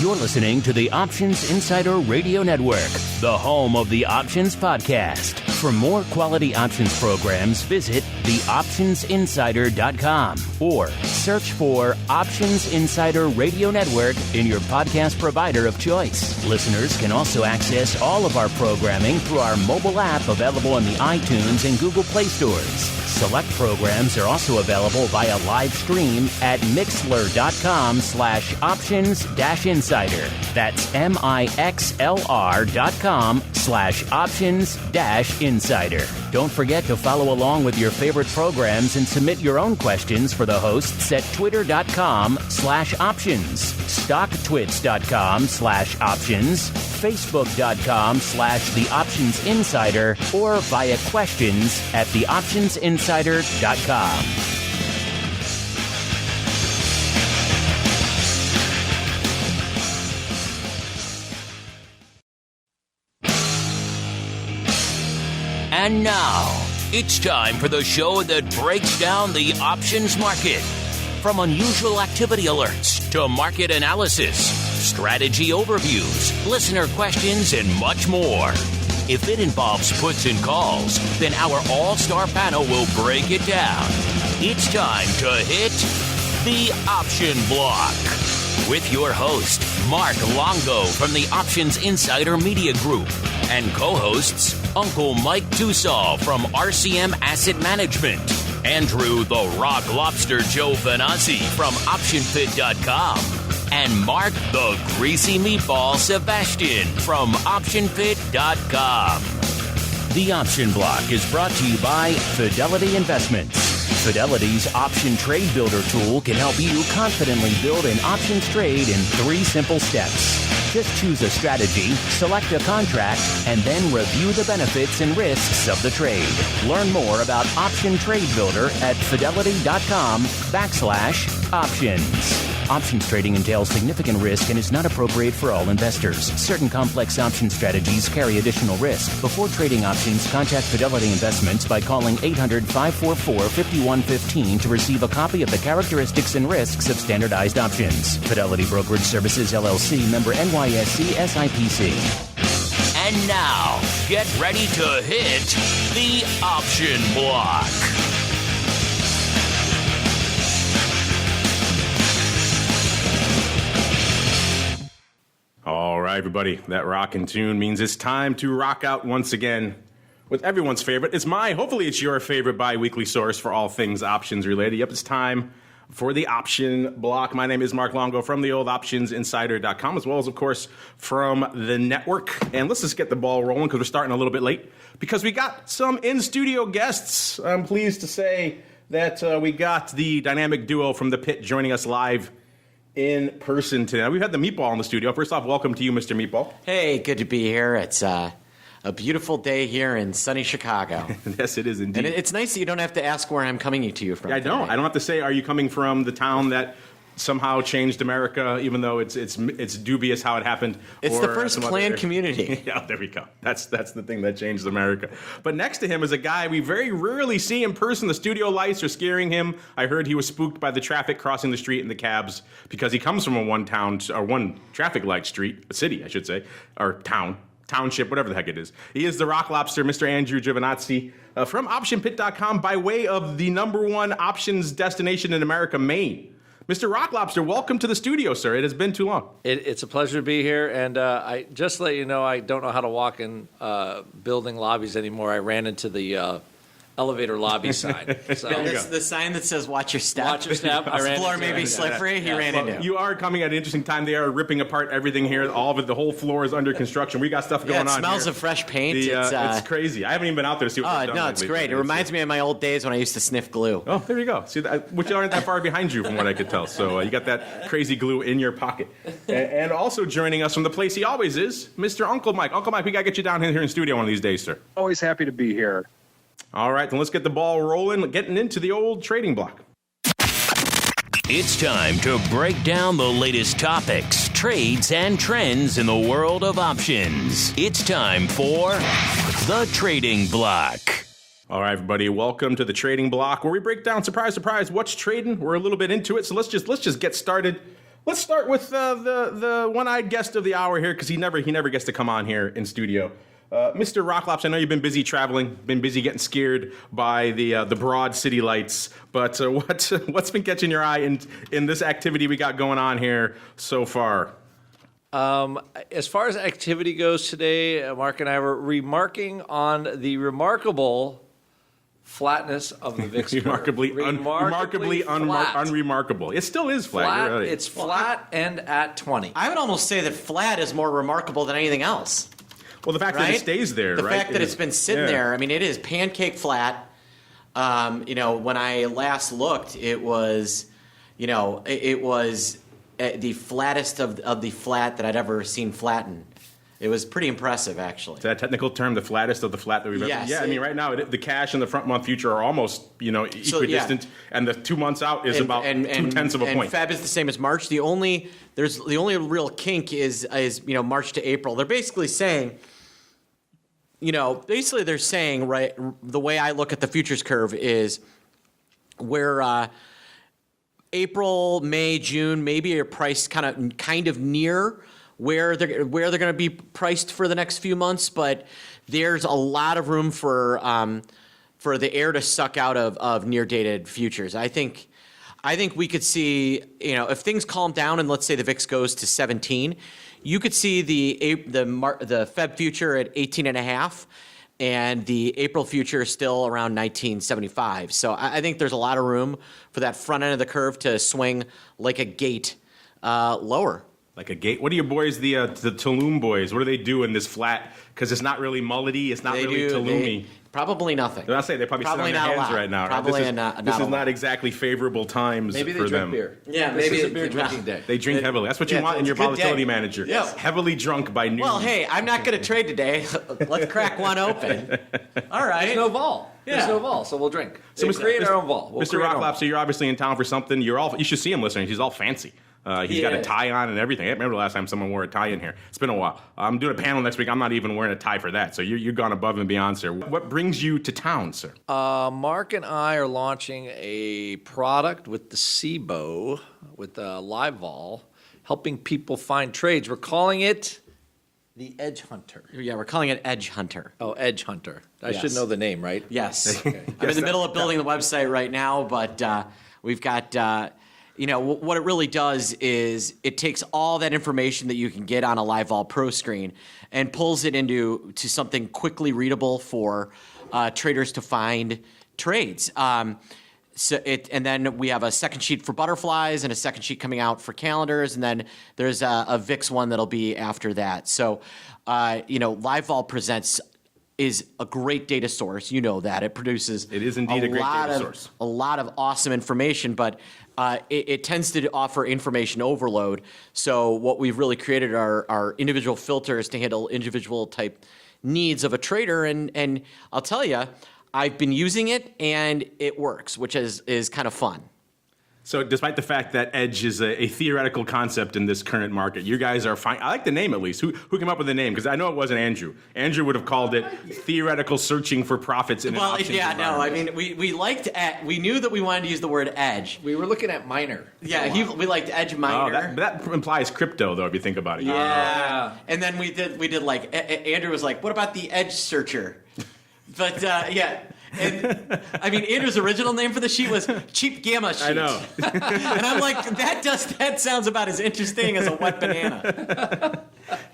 You're listening to the Options Insider Radio Network, the home of the Options Podcast. For more quality options programs, visit theoptionsinsider.com or search for Options Insider Radio Network in your podcast provider of choice. Listeners can also access all of our programming through our mobile app available in the iTunes and Google Play stores. Select programs are also available via live stream at mixlr.com/options-insider. That's mixlr.com/options-insider. Don't forget to follow along with your favorite programs and submit your own questions for the hosts at twitter.com/options, stocktwits.com/options, facebook.com/theoptionsinsider, or via questions at theoptionsinsider.com. And now, it's time for the show that breaks down the options market. From unusual activity alerts to market analysis, strategy overviews, listener questions, and much more. If it involves puts and calls, then our all-star panel will break it down. It's time to hit the Option Block with your host, Mark Longo from the Options Insider Media Group, and co-hosts Uncle Mike Tussaw from RCM Asset Management, Andrew the Rock Lobster Joe Venazzi from OptionFit.com, and Mark the Greasy Meatball Sebastian from OptionFit.com. The Option Block is brought to you by Fidelity Investments. Fidelity's Option Trade Builder tool can help you confidently build an options trade in 3 simple steps. Just choose a strategy, select a contract, and then review the benefits and risks of the trade. Learn more about Option Trade Builder at fidelity.com/options. Options trading entails significant risk and is not appropriate for all investors. Certain complex option strategies carry additional risk. Before trading options, contact Fidelity Investments by calling 800-544-5115 to receive a copy of the characteristics and risks of standardized options. Fidelity Brokerage Services, LLC, member NYSE SIPC. And now, get ready to hit the Option Block. All right, everybody, that rockin' tune means it's time to rock out once again with everyone's favorite. Hopefully it's your favorite bi-weekly source for all things options related. Yep, it's time for the Option Block. My name is Mark Longo from the old OptionsInsider.com, as well as, of course, from the network. And let's just get the ball rolling because we're starting a little bit late because we got some in-studio guests. I'm pleased to say that we got the dynamic duo from the pit joining us live in person today. We've had the Meatball in the studio. First off, welcome to you, Mr. Meatball. Hey, good to be here. It's a beautiful day here in sunny Chicago. Yes, it is indeed. And it's nice that you don't have to ask where I'm coming to you from. Yeah, I don't. I don't have to say, are you coming from the town that somehow changed America, even though it's dubious how it happened. It's the first planned community. Yeah, there we go. That's the thing that changed America. But next to him is a guy we very rarely see in person. The studio lights are scaring him. I heard he was spooked by the traffic crossing the street in the cabs because he comes from a one traffic light street, a city, I should say, or township, whatever the heck it is. He is the Rock Lobster, Mr. Andrew Giovinazzi, from OptionPit.com by way of the #1 options destination in America, Maine. Mr. Rock Lobster, welcome to the studio, sir. It has been too long. It's a pleasure to be here, and I just to let you know, I don't know how to walk in building lobbies anymore. I ran into the elevator lobby sign. So. The sign that says "Watch your step." Watch your step. The floor may be slippery. He ran into it. You are coming at an interesting time. They are ripping apart everything here. All of it. The whole floor is under construction. We got stuff going on. It smells here. of fresh paint. It's crazy. I haven't even been out there to see what they've done. No, it's great. It reminds me of my old days when I used to sniff glue. Oh, there you go. See, which aren't that far behind you, from what I could tell. So you got that crazy glue in your pocket. And also joining us from the place he always is, Mr. Uncle Mike. Uncle Mike, we got to get you down here in studio one of these days, sir. Always happy to be here. All right, then let's get the ball rolling, getting into the old trading block. It's time to break down the latest topics, trades, and trends in the world of options. It's time for the Trading Block. All right, everybody, welcome to the Trading Block, where we break down, surprise, surprise, what's trading. We're a little bit into it, so let's just get started. Let's start with the one-eyed guest of the hour here, because he never gets to come on here in studio. Mr. Rocklops, I know you've been busy traveling, been busy getting scared by the broad city lights, but what's been catching your eye in this activity we got going on here so far? As far as activity goes today, Mark and I were remarking on the remarkable flatness of the VIX curve. remarkably unremarkable. It still is flat. Really. It's flat and at 20. I would almost say that flat is more remarkable than anything else. Well, the fact that it stays there, the right? fact that it's been sitting there, I mean, it is pancake flat. When I last looked, it was the flattest of the flat that I'd ever seen flatten. It was pretty impressive, actually. Is that a technical term, the flattest of the flat that we've ever? Yes. Yeah, I mean, right now the cash and the front month future are almost equidistant, and the 2 months out is about 0.2 of a point. And Feb is the same as March. The only real kink is March to April. They're basically saying, they're saying, right, the way I look at the futures curve is where April, May, June maybe are priced kind of near where they're going to be priced for the next few months, but there's a lot of room for the air to suck out of near dated futures. I think we could see, if things calm down and let's say the VIX goes to 17, you could see the Feb future at 18.5 and the April future still around 1975. So I think there's a lot of room for that front end of the curve to swing like a gate lower. Like a gate. What are your boys, the Tulum boys? What do they do in this flat? Because it's not really mullety. It's not really Tulumi. Probably nothing. I say they probably sit on their hands right now. Probably right? This is not exactly favorable times maybe for them. Maybe they drink beer. Yeah, this maybe is a beer drinking day. They drink heavily. That's what you want in your volatility manager. Yes. Heavily drunk by noon. Well, hey, I'm not going to trade today. Let's crack one open. All right. There's no vol. Yeah. There's no vol, so we'll drink. So we'll create our own vol. Mr. Rocklop, so you're obviously in town for something. You should see him, listeners. He's all fancy. He's got a tie on and everything. I remember the last time someone wore a tie in here. It's been a while. I'm doing a panel next week. I'm not even wearing a tie for that. So you've gone above and beyond, sir. What brings you to town, sir? Mark and I are launching a product with the SIBO, with the Live Vol, helping people find trades. We're calling it the Edge Hunter. Yeah, we're calling it Edge Hunter. Oh, Edge Hunter. I Yes. should know the name, right? Yes. I'm in the middle of building the website right now, but we've got... what it really does is it takes all that information that you can get on a Live Vol Pro screen and pulls it into something quickly readable for traders to find trades. And then we have a second sheet for butterflies and a second sheet coming out for calendars, and then there's a VIX one that'll be after that. So, Live Vol Presents is a great data source. You know that it produces. It is indeed a great data source. A lot of awesome information, but it tends to offer information overload. So what we've really created are individual filters to handle individual type needs of a trader. And I'll tell you, I've been using it and it works, which is kind of fun. So despite the fact that Edge is a theoretical concept in this current market, you guys are fine. I like the name at least. Who came up with the name? Because I know it wasn't Andrew. Andrew would have called it theoretical searching for profits in an options environment. We knew that we wanted to use the word edge. We were looking at miner. Yeah, we liked edge miner. That implies crypto, though, if you think about it. Yeah. And then we did like, Andrew was like, what about the edge searcher? But, yeah. And I mean, Andrew's original name for the sheet was Cheap Gamma Sheet. I know. And I'm like, that sounds about as interesting as a wet banana.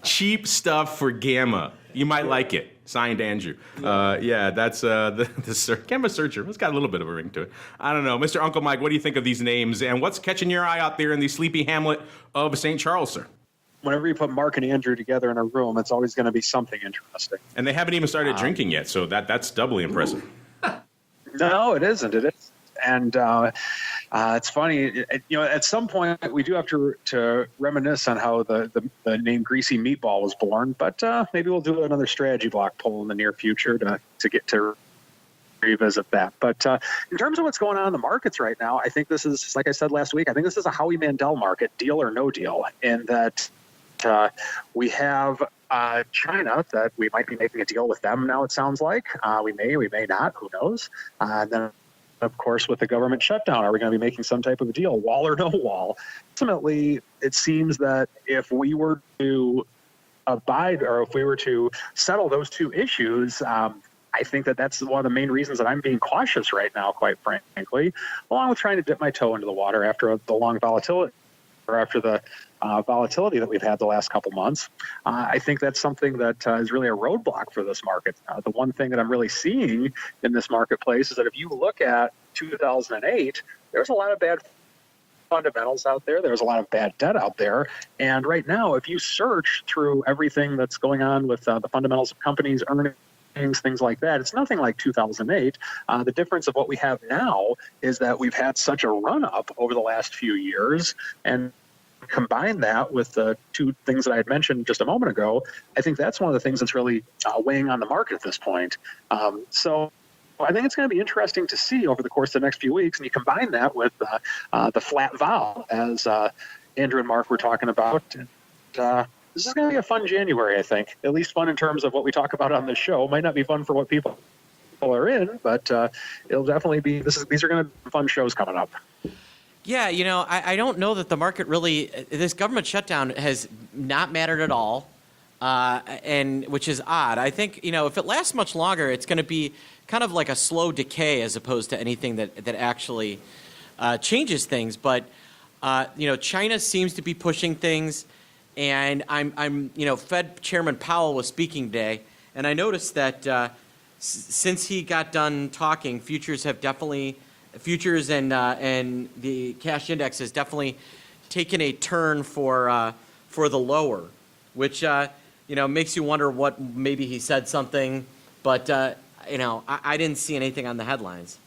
Cheap stuff for Gamma. You might like it. Signed, Andrew. That's the Gamma Searcher. It's got a little bit of a ring to it. I don't know. Mr. Uncle Mike, what do you think of these names? And what's catching your eye out there in the sleepy hamlet of St. Charles, sir? Whenever you put Mark and Andrew together in a room, it's always going to be something interesting. And they haven't even started drinking yet, so that's doubly impressive. No, it isn't. It is. And it's funny, at some point we do have to reminisce on how the name Greasy Meatball was born, but maybe we'll do another strategy block poll in the near future to get to revisit that. But in terms of what's going on in the markets right now, I think this is, like I said last week, I think this is a Howie Mandel market, deal or no deal, in that we have China that we might be making a deal with them now, it sounds like. We may not, who knows. And then of course, with the government shutdown, are we going to be making some type of a deal, wall or no wall? Ultimately, it seems that if we were to abide or if we were to settle those two issues, I think that that's one of the main reasons that I'm being cautious right now, quite frankly, along with trying to dip my toe into the water after the long volatility or after the volatility that we've had the last couple months. I think that's something that is really a roadblock for this market. The one thing that I'm really seeing in this marketplace is that if you look at 2008, there's a lot of bad fundamentals out there. There's a lot of bad debt out there. And right now, if you search through everything that's going on with the fundamentals of companies, earnings, things like that, it's nothing like 2008. The difference of what we have now is that we've had such a run up over the last few years, and combine that with the two things that I had mentioned just a moment ago, I think that's one of the things that's really weighing on the market at this point. So I think it's going to be interesting to see over the course of the next few weeks, and you combine that with the flat vol, as Andrew and Mark were talking about. This is going to be a fun January, I think. At least fun in terms of what we talk about on this show. Might not be fun for what people are in, but it'll definitely be. These are going to be fun shows coming up. Yeah, I don't know that the market really, this government shutdown has not mattered at all, and which is odd. I think, if it lasts much longer, it's going to be kind of like a slow decay as opposed to anything that actually changes things. But, China seems to be pushing things, and I'm Fed Chairman Powell was speaking today, and I noticed that since he got done talking, futures and the cash index has definitely taken a turn for the lower, which makes you wonder what maybe he said something, but I didn't see anything on the headlines.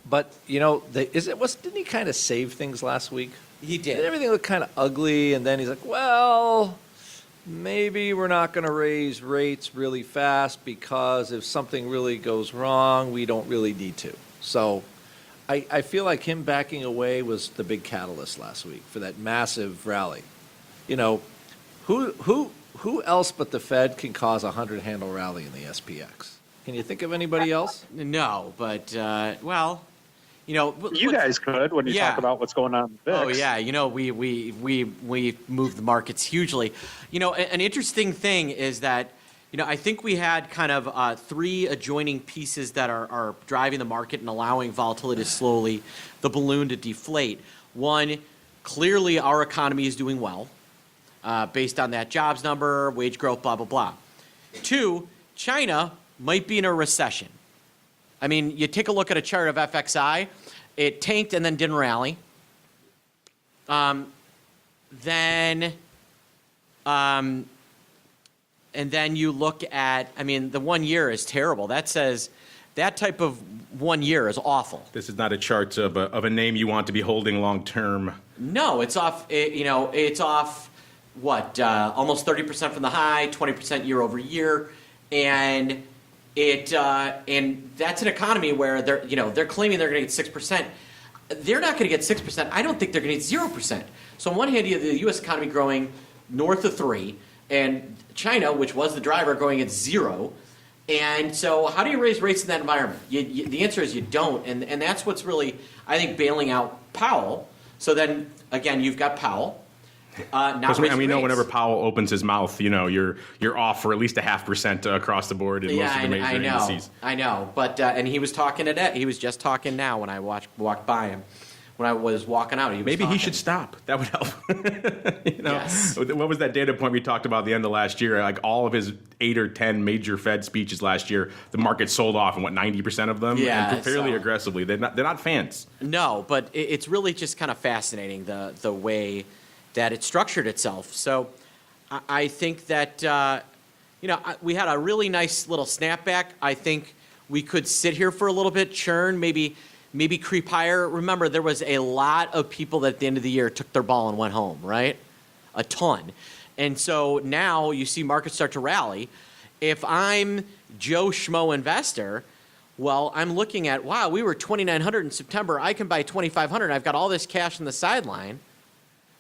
But didn't he kind of save things last week? He did. Everything looked kind of ugly, and then he's like, well, maybe we're not going to raise rates really fast because if something really goes wrong, we don't really need to. So I feel like him backing away was the big catalyst last week for that massive rally. Who else but the Fed can cause a 100-handle rally in the SPX? Can you think of anybody else? No, but you guys could when you talk about what's going on in the VIX. Oh yeah, we move the markets hugely. An interesting thing is that I think we had kind of three adjoining pieces that are driving the market and allowing volatility to slowly, the balloon to deflate. One, clearly our economy is doing well based on that jobs number, wage growth, blah, blah, blah. Two, China might be in a recession. I mean, you take a look at a chart of FXI, it tanked and then didn't rally. And then you look at, the 1 year is terrible. That says that type of 1 year is awful. This is not a chart of a name you want to be holding long term. No, it's off. It's off. What? Almost 30% from the high, 20% year over year, and and that's an economy where they're claiming they're going to get 6%. They're not going to get 6%. I don't think they're going to get 0%. So on one hand, you have the U.S. economy growing north of 3%. And China, which was the driver, going at 0. And so how do you raise rates in that environment? The answer is you don't. And that's what's really, I think, bailing out Powell. So then, again, you've got Powell. We know whenever Powell opens his mouth, you're off for at least 0.5% across the board in most of the major indices. I know. But and he was talking today. He was just talking now when I walked by him. When I was walking out, he should stop. That would help. Yes. What was that data point we talked about at the end of last year? Like all of his 8 or 10 major Fed speeches last year, the market sold off in 90% of them, and fairly aggressively. They're not fans. No, but it's really just kind of fascinating the way that it structured itself. So I think that we had a really nice little snapback. I think we could sit here for a little bit, churn, maybe creep higher. Remember, there was a lot of people that at the end of the year took their ball and went home, right? A ton. And so now you see markets start to rally. If I'm Joe Schmo investor, well, I'm looking at, wow, we were 2,900 in September. I can buy 2,500. I've got all this cash on the sideline.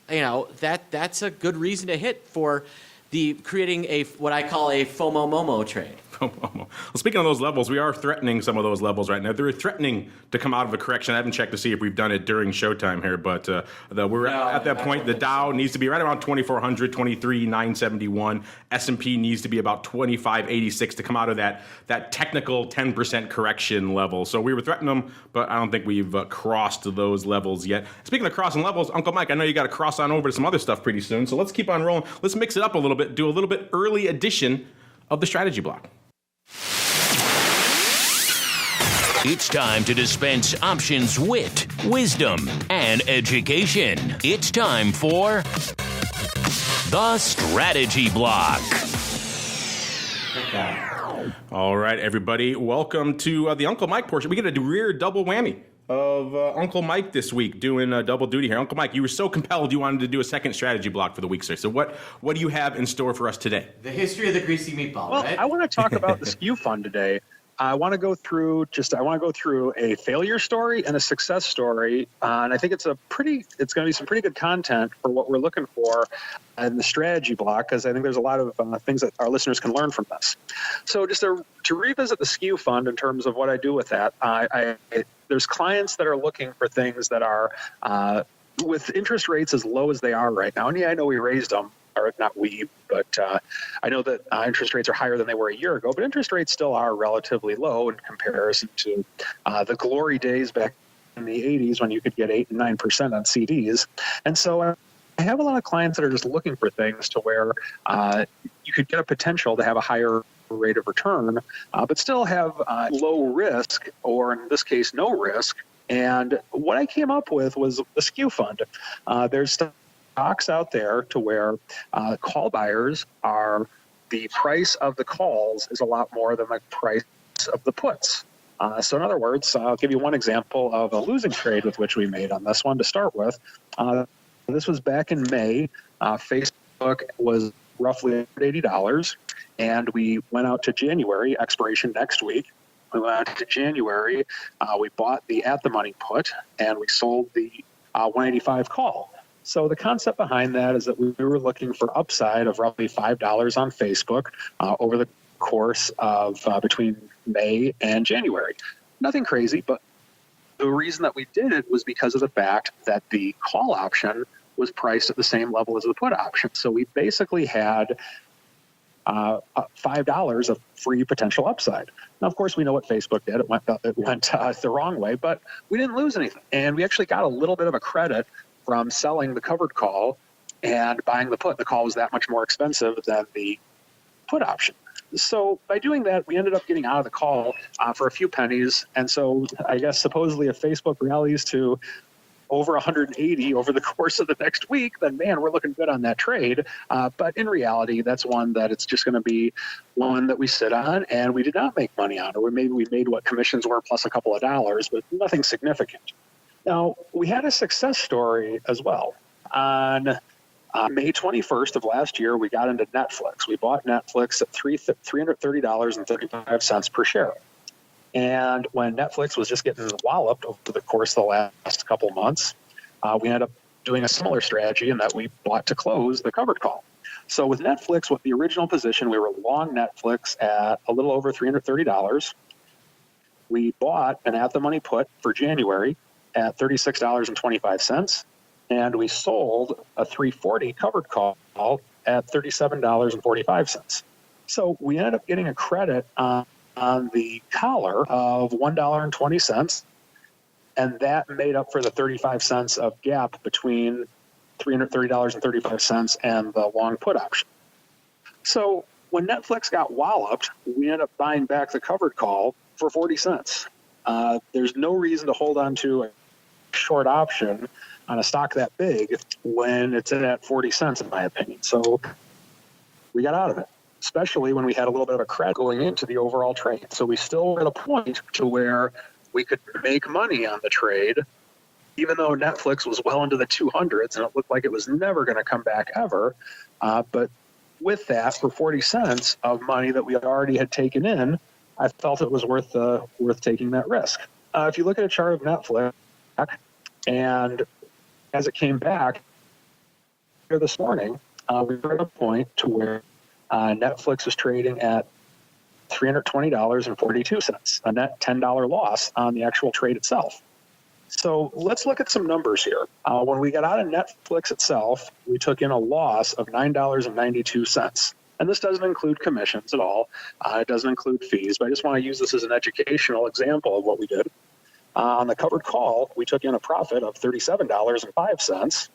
That's a good reason to hit for creating what I call a FOMO Momo trade. Well, speaking of those levels, we are threatening some of those levels right now. They're threatening to come out of a correction. I haven't checked to see if we've done it during showtime here, but we're at that point. The Dow needs to be right around 2,400, 23,971. S&P needs to be about 2586 to come out of that technical 10% correction level. So we were threatening them, but I don't think we've crossed those levels yet. Speaking of crossing levels, Uncle Mike, I know you got to cross on over to some other stuff pretty soon. So let's keep on rolling. Let's mix it up a little bit, do a little bit early edition of the strategy block. It's time to dispense options, wit, wisdom, and education. It's time for the Strategy Block. All right, everybody. Welcome to the Uncle Mike portion. We get a rear double whammy of Uncle Mike this week doing double duty here. Uncle Mike, you were so compelled you wanted to do a second strategy block for the week, sir. So what do you have in store for us today? The history of the Greasy Meatball, Well, right? I want to talk about the SKU fund today. I want to go through a failure story and a success story, and I think it's going to be some pretty good content for what we're looking for in the strategy block, because I think there's a lot of things that our listeners can learn from this. So just to revisit the SKU fund in terms of what I do with that, there's clients that are looking for things that are with interest rates as low as they are right now. And yeah, I know we raised them. Or not we, but I know that interest rates are higher than they were a year ago, but interest rates still are relatively low in comparison to the glory days back in the 80s when you could get 8 and 9% on CDs. And so I have a lot of clients that are just looking for things to where you could get a potential to have a higher rate of return, but still have low risk, or in this case, no risk. And what I came up with was the SKU fund. There's stocks out there to where call buyers are, the price of the calls is a lot more than the price of the puts. So in other words, I'll give you one example of a losing trade with which we made on this one to start with. This was back in May. Facebook was roughly $80, and we went out to January, expiration next week. We went out to January, we bought the at-the-money put, and we sold the 185 call. So the concept behind that is that we were looking for upside of roughly $5 on Facebook over the course of between May and January. Nothing crazy, but the reason that we did it was because of the fact that the call option was priced at the same level as the put option. So we basically had $5 of free potential upside. Now, of course, we know what Facebook did. It went the wrong way, but we didn't lose anything. And we actually got a little bit of a credit from selling the covered call and buying the put. The call was that much more expensive than the put option. So by doing that, we ended up getting out of the call for a few pennies. And so I guess supposedly if Facebook rallies to over 180 over the course of the next week, then man, we're looking good on that trade. But in reality, that's one that it's just going to be one that we sit on, and we did not make money on, or we made what commissions were plus a couple of dollars, but nothing significant. Now, we had a success story as well. On May 21st of last year, we got into Netflix. We bought Netflix at $330.35 per share. And when Netflix was just getting walloped over the course of the last couple months, we ended up doing a similar strategy in that we bought to close the covered call. So with Netflix, with the original position, we were long Netflix at a little over $330. We bought an at-the-money put for January at $36.25, and we sold a $340 covered call at $37.45. So we ended up getting a credit on the collar of $1.20, and that made up for the 35 cents of gap between $330.35 and the long put option. So when Netflix got walloped, we ended up buying back the covered call for 40 cents. There's no reason to hold on to a short option on a stock that big when it's at 40 cents, in my opinion. So we got out of it, especially when we had a little bit of a credit going into the overall trade. So we still were at a point to where we could make money on the trade, even though Netflix was well into the 200s and it looked like it was never going to come back ever. But with that, for 40 cents of money that we already had taken in, I felt it was worth taking that risk. If you look at a chart of Netflix, and as it came back here this morning, we're at a point to where Netflix is trading at $320.42, a net $10 loss on the actual trade itself. So let's look at some numbers here. When we got out of Netflix itself, we took in a loss of $9.92. And this doesn't include commissions at all. It doesn't include fees, but I just want to use this as an educational example of what we did. On the covered call, we took in a profit of $37.05.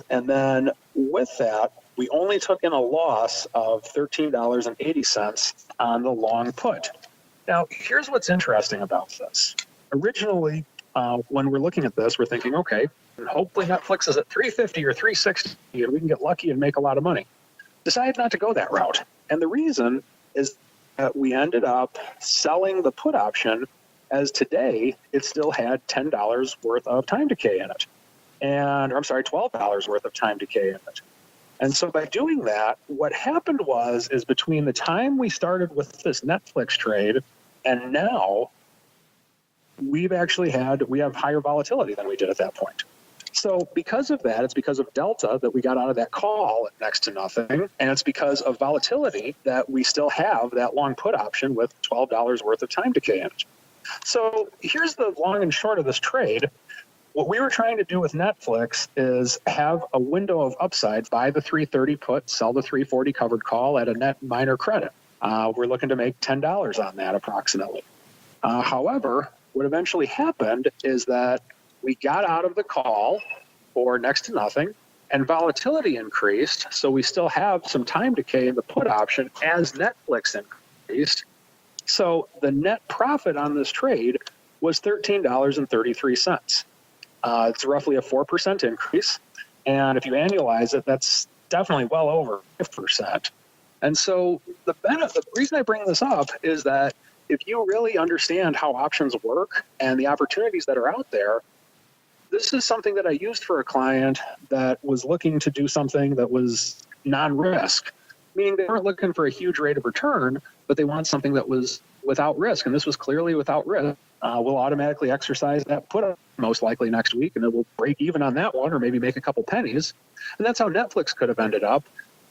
And then with that, we only took in a loss of $13.80 on the long put. Now, here's what's interesting about this. Originally, when we're looking at this, we're thinking, okay, hopefully Netflix is at $350 or $360 and we can get lucky and make a lot of money. Decided not to go that route. And the reason is that we ended up selling the put option, as today it still had $10 worth of time decay in it. $12 worth of time decay in it. And so by doing that, what happened is between the time we started with this Netflix trade and now, we have higher volatility than we did at that point. So because of that, it's because of delta that we got out of that call at next to nothing, and it's because of volatility that we still have that long put option with $12 worth of time decay in it. So here's the long and short of this trade. What we were trying to do with Netflix is have a window of upside, buy the 330 put, sell the 340 covered call at a net minor credit. We're looking to make $10 on that approximately. However, what eventually happened is that we got out of the call for next to nothing, and volatility increased, so we still have some time decay in the put option as Netflix increased. So the net profit on this trade was $13.33. It's roughly a 4% increase, and if you annualize it, that's definitely well over 5%. And so the reason I bring this up is that if you really understand how options work and the opportunities that are out there, this is something that I used for a client that was looking to do something that was non-risk, meaning they weren't looking for a huge rate of return, but they want something that was without risk, and this was clearly without risk. We'll automatically exercise that put up most likely next week, and it will break even on that one or maybe make a couple pennies. And that's how Netflix could have ended up.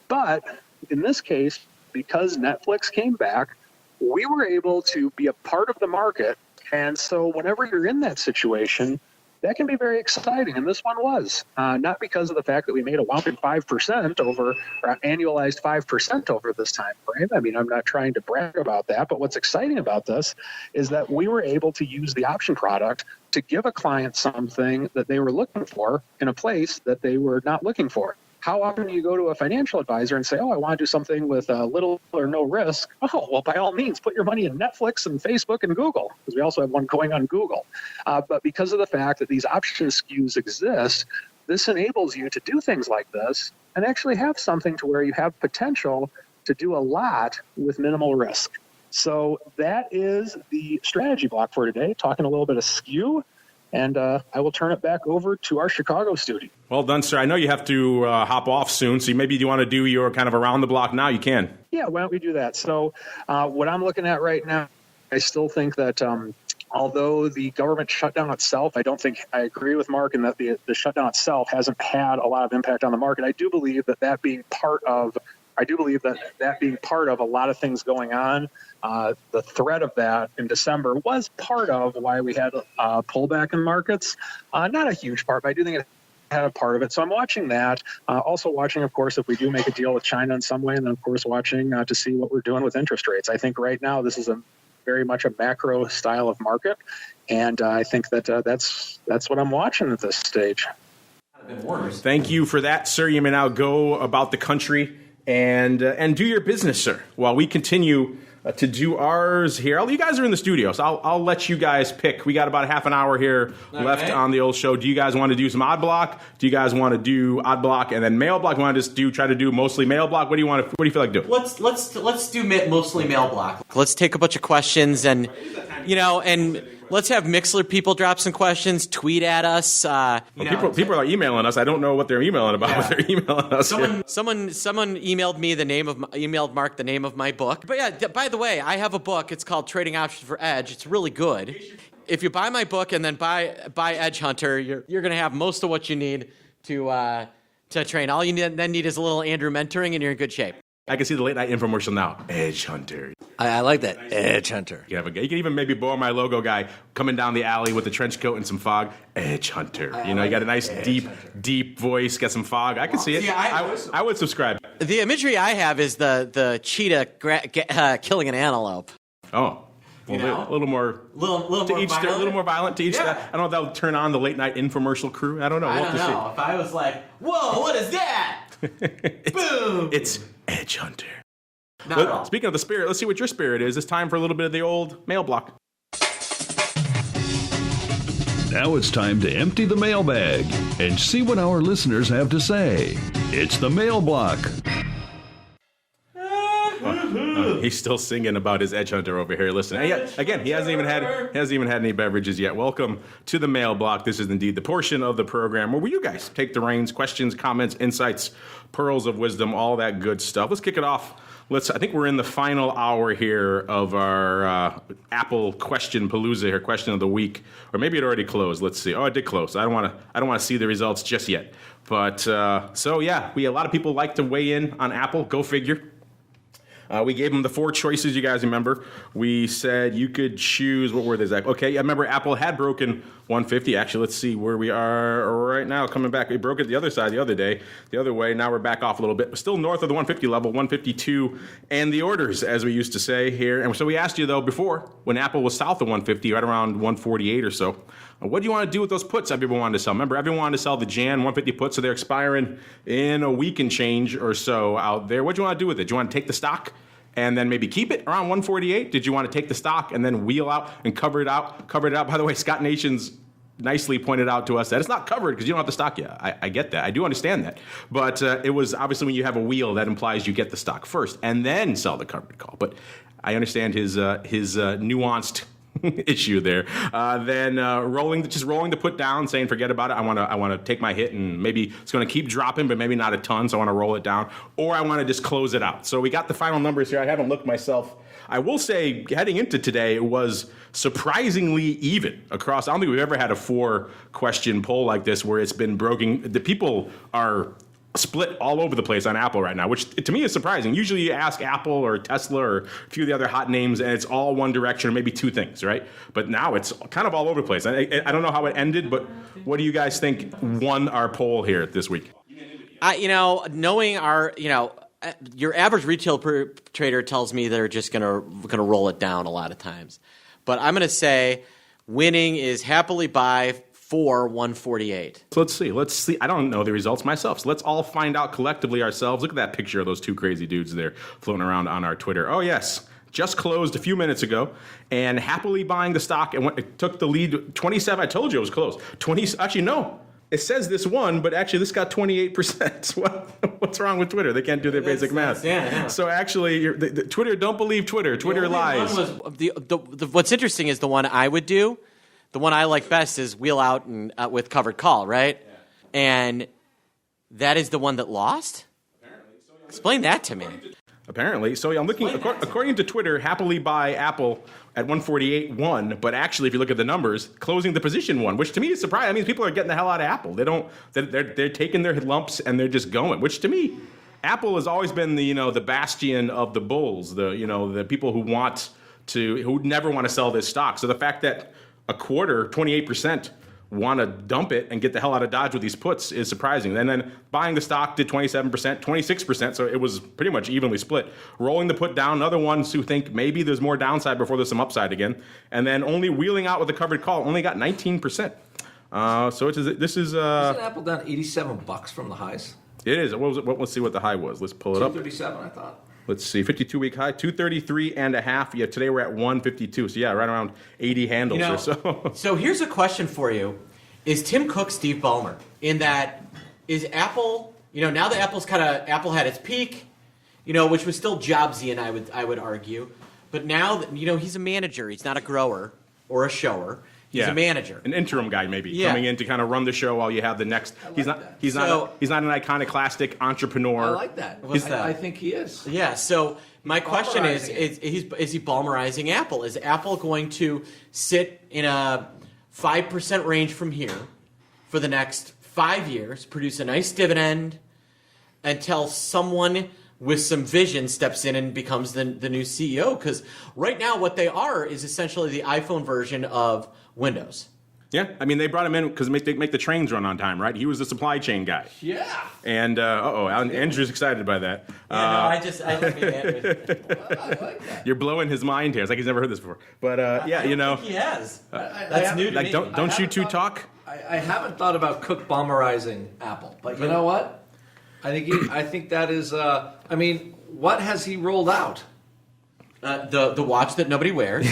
But in this case, because Netflix came back, we were able to be a part of the market. And so whenever you're in that situation, that can be very exciting. And this one was, not because of the fact that we made a whopping 5% over, or annualized 5% over this time frame. I mean, I'm not trying to brag about that, but what's exciting about this is that we were able to use the option product to give a client something that they were looking for in a place that they were not looking for. How often do you go to a financial advisor and say, oh, I want to do something with little or no risk? Oh, well, by all means, put your money in Netflix and Facebook and Google, because we also have one going on Google. But because of the fact that these option SKUs exist, this enables you to do things like this and actually have something to where you have potential to do a lot with minimal risk. So that is the strategy block for today, talking a little bit of SKU. And I will turn it back over to our Chicago studio. Well done, sir. I know you have to hop off soon, so maybe you want to do your kind of around the block now. You can. Yeah, why don't we do that? So what I'm looking at right now, I still think that although the government shutdown itself, I don't think I agree with Mark in that the shutdown itself hasn't had a lot of impact on the market. I do believe that being part of a lot of things going on, the threat of that in December was part of why we had a pullback in markets. Not a huge part, but I do think it had a part of it. So I'm watching that. Also watching, of course, if we do make a deal with China in some way, and then, of course, watching to see what we're doing with interest rates. I think right now this is very much a macro style of market, and I think that that's what I'm watching at this stage. Thank you for that, sir. You may now go about the country and do your business, sir, while we continue to do ours here. You guys are in the studio, so I'll let you guys pick. We got about half an hour here left on the old show. Do you guys want to do some odd block? Do you guys want to do odd block and then mail block? You want to just try to do mostly mail block? What do you feel like doing? Let's do mostly mail block. Let's take a bunch of questions and let's have Mixler people drop some questions, tweet at us. People are emailing us. I don't know what they're emailing about, but they're emailing us. Someone emailed Mark the name of my book. But yeah, by the way, I have a book. It's called Trading Options for Edge. It's really good. If you buy my book and then buy Edge Hunter, you're going to have most of what you need to to train. All you then need is a little Andrew mentoring, and you're in good shape. I can see the late night infomercial now. Edge Hunter. I like that. Edge Hunter. You can even maybe borrow my logo guy coming down the alley with a trench coat and some fog. Edge Hunter. You got a nice deep voice, got some fog. I can see it. I would subscribe. The imagery I have is the cheetah killing an antelope. Oh. A little more violent to each. I don't know if that'll turn on the late night infomercial crew. I don't know. I We'll don't have to know. If I was like, whoa, what is that? Boom. It's Edge Hunter. Not at all. Speaking of the spirit, let's see what your spirit is. It's time for a little bit of the old mail block. Now it's time to empty the mailbag and see what our listeners have to say. It's the mail block. He's still singing about his Edge Hunter over here. Listen, he hasn't even had any beverages yet. Welcome to the mail block. This is indeed the portion of the program where you guys take the reins, questions, comments, insights, pearls of wisdom, all that good stuff. Let's kick it off. I think we're in the final hour here of our Apple question palooza here, question of the week, or maybe it already closed. Let's see. Oh, it did close. I don't want to see the results just yet. But a lot of people like to weigh in on Apple. Go figure. We gave them the 4 choices, you guys remember. We said you could choose, what were they, Zach? Okay, I remember Apple had broken 150. Actually, let's see where we are right now. Coming back, we broke it the other side the other day, the other way. Now we're back off a little bit, but still north of the 150 level, 152, and the orders, as we used to say here. And so we asked you, though, before, when Apple was south of 150, right around 148 or so, what do you want to do with those puts everyone wanted to sell? Remember, everyone wanted to sell the Jan 150 puts, so they're expiring in a week and change or so out there. What do you want to do with it? Do you want to take the stock and then maybe keep it around 148? Did you want to take the stock and then wheel out and cover it out? By the way, Scott Nations nicely pointed out to us that it's not covered because you don't have the stock yet. I get that. I do understand that. But it was obviously when you have a wheel, that implies you get the stock first and then sell the covered call. But I understand his nuanced issue there. Then rolling the put down, saying forget about it. I want to take my hit, and maybe it's going to keep dropping, but maybe not a ton. So I want to roll it down, or I want to just close it out. So we got the final numbers here. I haven't looked myself. I will say, heading into today, it was surprisingly even across. I don't think we've ever had a 4-question poll like this where it's been broken. The people are split all over the place on Apple right now, which to me is surprising. Usually you ask Apple or Tesla or a few of the other hot names, and it's all one direction or maybe 2 things, right? But now it's kind of all over the place. I don't know how it ended, but what do you guys think won our poll here this week? Knowing your average retail trader tells me they're just gonna roll it down a lot of times, but I'm gonna say winning is happily buy for 148. So let's see. I don't know the results myself, so let's all find out collectively ourselves. Look at that picture of those 2 crazy dudes there floating around on our Twitter. Oh yes, just closed a few minutes ago, and happily buying the stock, and it took the lead 27. I told you it was close. 20. Actually, no. It says this won, but actually this got 28%. What's wrong with Twitter? They can't do their basic math. Yeah. So actually, the Twitter, don't believe Twitter. Twitter lies. What's interesting is the one I would do. The one I like best is wheel out and with covered call, right? Yeah. And that is the one that lost? Apparently. Explain that to me. Apparently. So I'm looking, according to Twitter, happily buy Apple at 148 won, but actually, if you look at the numbers, closing the position won, which to me is surprising. I mean, people are getting the hell out of Apple. They're taking their lumps and they're just going, which to me, Apple has always been the bastion of the bulls, the people who never want to sell this stock. So the fact that a quarter, 28%, want to dump it and get the hell out of Dodge with these puts is surprising. And then buying the stock did 27%, 26%, so it was pretty much evenly split. Rolling the put down, other ones who think maybe there's more downside before there's some upside again. And then only wheeling out with the covered call only got 19%. This is... Isn't Apple down $87 from the highs? It is. Let's see what the high was. Let's pull it up. 237, I thought. Let's see, 52-week high, 233.5. Yeah, today we're at 152. So yeah, right around 80 handles or so. So here's a question for you: is Tim Cook Steve Ballmer? In that, is Apple? Now that Apple had its peak, which was still Jobsian, I would argue, but now that he's a manager, he's not a grower or a shower. He's a manager, an interim guy, maybe coming in to kind of run the show while you have the next. He's not an iconoclastic entrepreneur. I like that. I think he is. Yeah. So my question is he Ballmerizing Apple? Is Apple going to sit in a 5% range from here for the next 5 years, produce a nice dividend until someone with some vision steps in and becomes the new CEO. Because right now what they are is essentially the iPhone version of Windows. Yeah, I mean, they brought him in because they make the trains run on time, right? He was the supply chain guy. Yeah. And, Andrew's excited by that. I like it. I like that. You're blowing his mind here. It's like he's never heard this before. But, I think he has. That's new to like, me. don't you two talk? I haven't thought about Cook bomberizing Apple, but you know what? I think that is. What has he rolled out? The watch that nobody wears.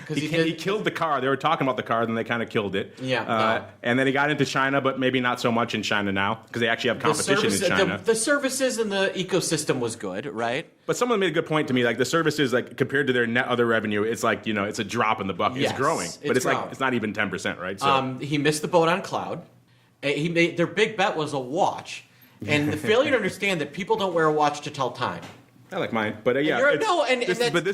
He killed the car. They were talking about the car, then they kind of killed it. Yeah. And then he got into China, but maybe not so much in China now because they actually have competition in China. The services and the ecosystem was good, right? But someone made a good point to me. Like the services, like compared to their net other revenue, it's like it's a drop in the bucket. Yes, it's growing, but it's growing. like it's not even 10%, right? So He missed the boat on cloud. Their big bet was a watch, and the failure to understand that people don't wear a watch to tell time. I like mine, but this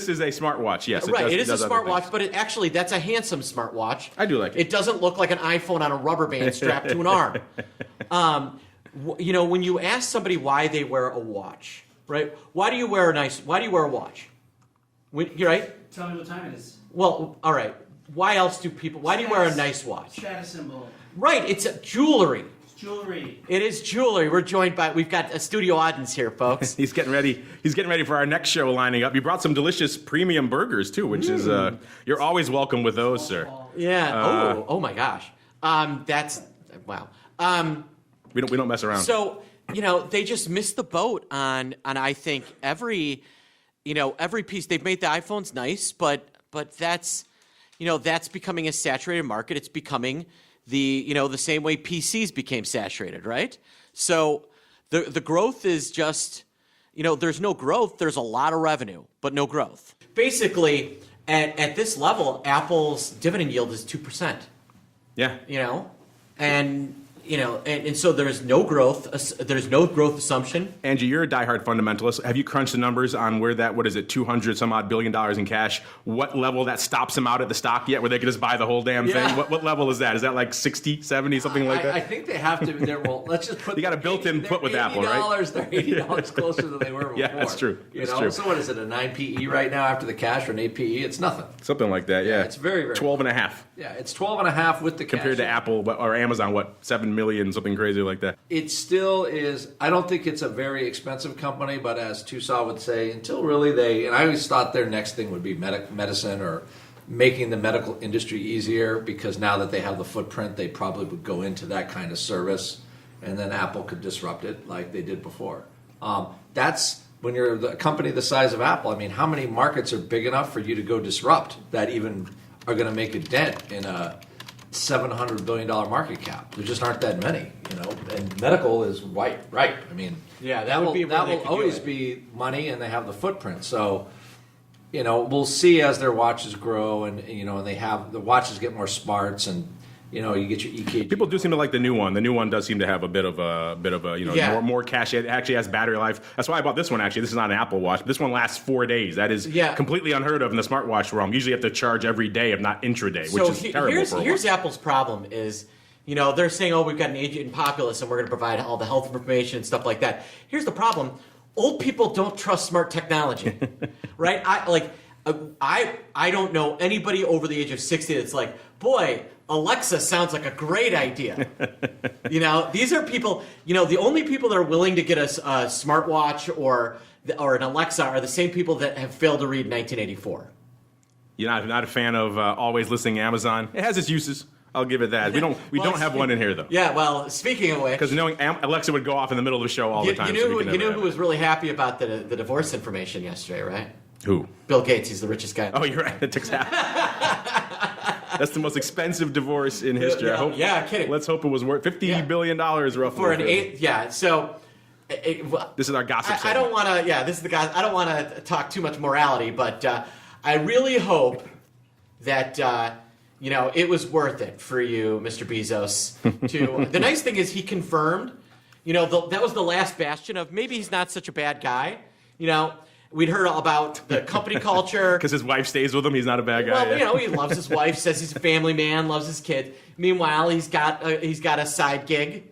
is a smartwatch. Yes, it is a other smartwatch, things. but that's a handsome smartwatch. I do like it. It doesn't look like an iPhone on a rubber band strapped to an arm. When you ask somebody why they wear a watch, right? Why do you wear a watch? You're right. Tell me what time it is. Well, all right. Why do you wear a nice watch? Status symbol. Right. It's jewelry. Jewelry. It is jewelry. We've got a studio audience here, folks. He's getting ready. He's getting ready for our next show lining up. He brought some delicious premium burgers too, which is you're always welcome with those, sir. Yeah. Oh my gosh. That's wow. We don't mess around. So they just missed the boat on I think every piece. They've made the iPhones nice, but that's becoming a saturated market. It's becoming the same way PCs became saturated, right? So the growth is just, there's no growth. There's a lot of revenue, but no growth. Basically, at this level, Apple's dividend yield is 2%. Yeah. And so there's no growth. There's no growth assumption. Angie, you're a diehard fundamentalist. Have you crunched the numbers on where that, what is it, $200 some odd billion in cash? What level that stops them out at the stock yet, where they can just buy the whole damn thing? What level is that? Is that like 60, 70, something like that? I think they have to. Well, let's just put. You got a built-in put with Apple, right? They're $80 closer than they were before. Yeah, that's true. That's true. So what is it? A 9 PE right now after the cash, or an 8 PE? It's nothing. Something like that. Yeah. It's very, very 12 and a half. Yeah, it's 12 and a half with the cash. Compared to Apple or Amazon, 7 million, something crazy like that. It still is. I don't think it's a very expensive company, but as Tusaw would say, until really and I always thought their next thing would be medicine or making the medical industry easier, because now that they have the footprint, they probably would go into that kind of service, and then Apple could disrupt it like they did before. That's when you're the company the size of Apple. I mean, how many markets are big enough for you to go disrupt that even are going to make a dent in a $700 billion market cap? There just aren't that many, and medical is ripe. I mean, that will always be money, and they have the footprint. So, we'll see as their watches grow, and and they have the watches get more smarts, and you get your EKG. People do seem to like the new one. The new one does seem to have a bit of a more cache. It actually has battery life. That's why I bought this one. Actually, this is not an Apple Watch, but this one lasts 4 days. That is completely unheard of in the smartwatch realm. Usually, you have to charge every day, if not intraday, which is terrible for a watch. Here's Apple's problem is, they're saying, we've got an aging populace, and we're going to provide all the health information and stuff like that. Here's the problem: old people don't trust smart technology, right? I don't know anybody over the age of 60 that's like, boy, Alexa sounds like a great idea. These are people, the only people that are willing to get a smartwatch or an Alexa are the same people that have failed to read 1984. You're not a fan of always listening to Amazon? It has its uses. I'll give it that. We don't have one in here, though. Yeah, well, speaking of which... Because knowing Alexa would go off in the middle of the show all the time. You knew who was really happy about the divorce information yesterday, right? Who? Bill Gates. He's the richest guy. Oh, you're right. It took half. That's the most expensive divorce in history. Kidding. Let's hope it was worth $50 billion roughly. For an eighth, so... this is our gossip. I don't want to... Yeah, this is the guy. I don't want to talk too much morality, but I really hope that... it was worth it for you, Mr. Bezos. The nice thing is he confirmed, that was the last bastion of maybe he's not such a bad guy, We'd heard about the company culture. Because his wife stays with him. He's not a bad guy. Well, yeah. he loves his wife, says he's a family man, loves his kid. Meanwhile, he's got a side gig.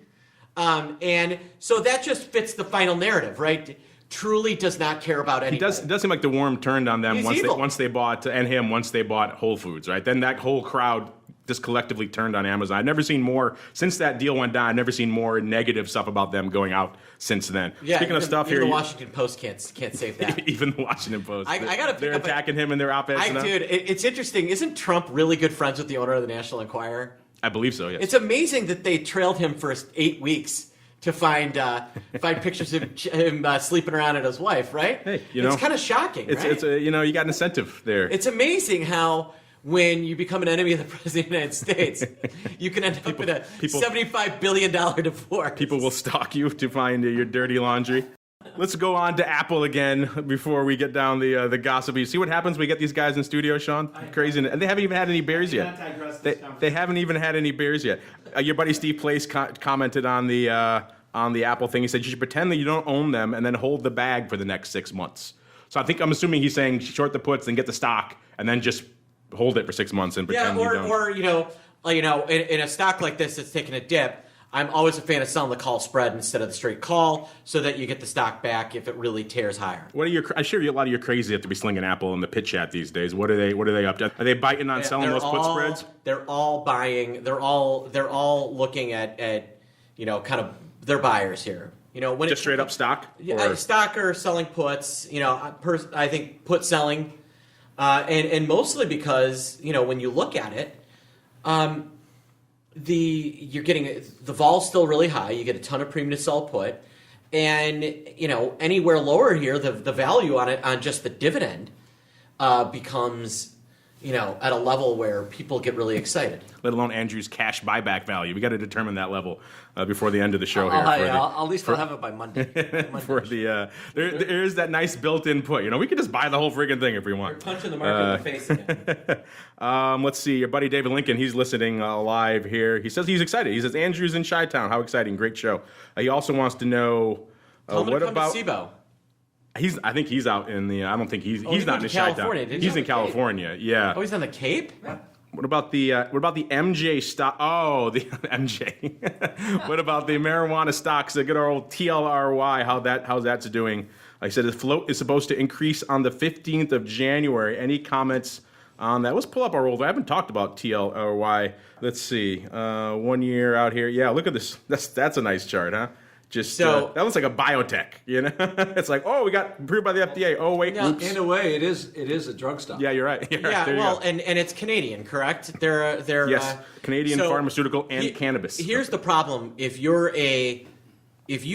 And so that just fits the final narrative, right? Truly does not care about anybody. It does seem like the worm turned on them once they bought Whole Foods, right? Then that whole crowd just collectively turned on Amazon. I've never seen more since that deal went down. I've never seen more negative stuff about them going out since then. Yeah, Speaking of stuff here, the Washington Post can't save that. even the Washington Post. I gotta pick they're up attacking him in their op-eds now. Dude, it's interesting. Isn't Trump really good friends with the owner of the National Enquirer? I believe so. Yes. It's amazing that they trailed him for 8 weeks to find pictures of him sleeping around at his wife, right? Hey, it's kind of shocking, right? It's you got an incentive there. It's amazing how when you become an enemy of the President of the United States, you can end up with a $75 billion divorce. People will stalk you to find your dirty laundry. Let's go on to Apple again before we get down the gossipy. See what happens when we get these guys in studio, Sean? Crazy. And they haven't even had any bears yet. They haven't even had any bears yet. Your buddy Steve Place commented on the Apple thing. He said you should pretend that you don't own them and then hold the bag for the next 6 months. So I'm assuming he's saying short the puts and get the stock and then just hold it for 6 months and pretend you don't. Or in a stock like this that's taking a dip, I'm always a fan of selling the call spread instead of the straight call, so that you get the stock back if it really tears higher. I'm sure a lot of you crazy have to be slinging Apple in the pit chat these days. What are they up to? Are they biting on selling those put spreads? They're all buying. They're all looking at kind of their buyers here. When just straight up stock. Yeah, stock or selling puts. I think put selling, and mostly because when you look at it, you're getting the vol's still really high. You get a ton of premium to sell put, and anywhere lower here, the value on it on just the dividend becomes at a level where people get really excited. Let alone Andrew's cash buyback value. We got to determine that level before the end of the show here. At least I'll have it by Monday. For the there is that nice built-in put. We could just buy the whole friggin' thing if we want. You're punching the market in the face again. Let's see. Your buddy David Lincoln, he's listening live here. He says he's excited. He says Andrew's in Chi-Town. How exciting! Great show. He also wants to know what about SIBO? I think he's out in the. I don't think he's not in Chi-Town. He's in California. Yeah. Oh, he's on the Cape. Yeah. What about the MJ stock? Oh, the MJ. What about the marijuana stocks? The good old TLRY. How's that doing? Like I said, the float is supposed to increase on the 15th of January. Any comments on that? Let's pull up our old. I haven't talked about TLRY. Let's see. 1 year out here. Yeah, look at this. That's a nice chart, huh? That looks like a biotech, It's like, oh, we got approved by the FDA. Oh, wait, oops. In a way, it is a drug stock. Yeah, you're right. And it's Canadian, correct? They're yes, Canadian pharmaceutical and cannabis. Here's the problem: if you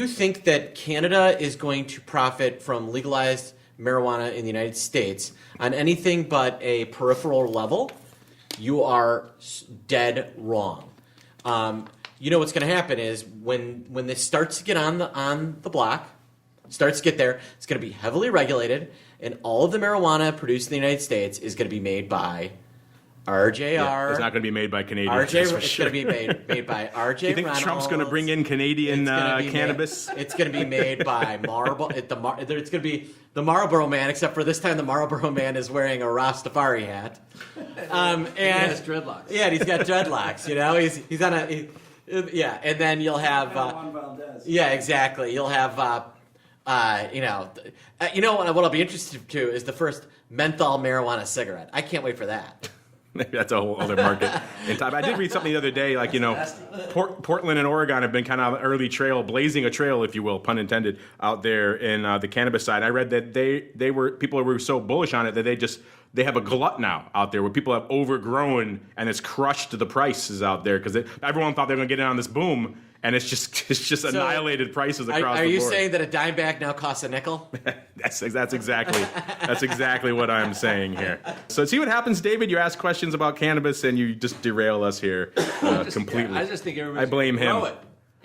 think that Canada is going to profit from legalized marijuana in the United States on anything but a peripheral level, you are dead wrong. What's going to happen is when this starts to get on the block, starts to get there, it's going to be heavily regulated, and all of the marijuana produced in the United States is going to be made by RJR. Yeah, it's not going to be made by Canadians. It's going to be made by RJ. You think Reynolds. Trump's going to bring in Canadian cannabis? It's going to be made by Marlboro. It's going to be the Marlboro Man, except for this time the Marlboro Man is wearing a Rastafari hat. And he has dreadlocks. Yeah, and he's got dreadlocks. He's on a. Yeah, and then you'll have. Yeah, exactly. You'll have. What I'll be interested to is the first menthol marijuana cigarette. I can't wait for that. That's a whole other market in time. I did read something the other day, like, Portland and Oregon have been kind of on an early trail, blazing a trail, if you will, pun intended, out there in the cannabis side. I read that people were so bullish on it that they have a glut now out there where people have overgrown and it's crushed the prices out there because everyone thought they were going to get in on this boom. And it's just annihilated prices across the board. Are you saying that a dime bag now costs a nickel? That's exactly what I'm saying here. So see what happens, David. You ask questions about cannabis and you just derail us here completely. I just think everybody. I blame him. Grow it.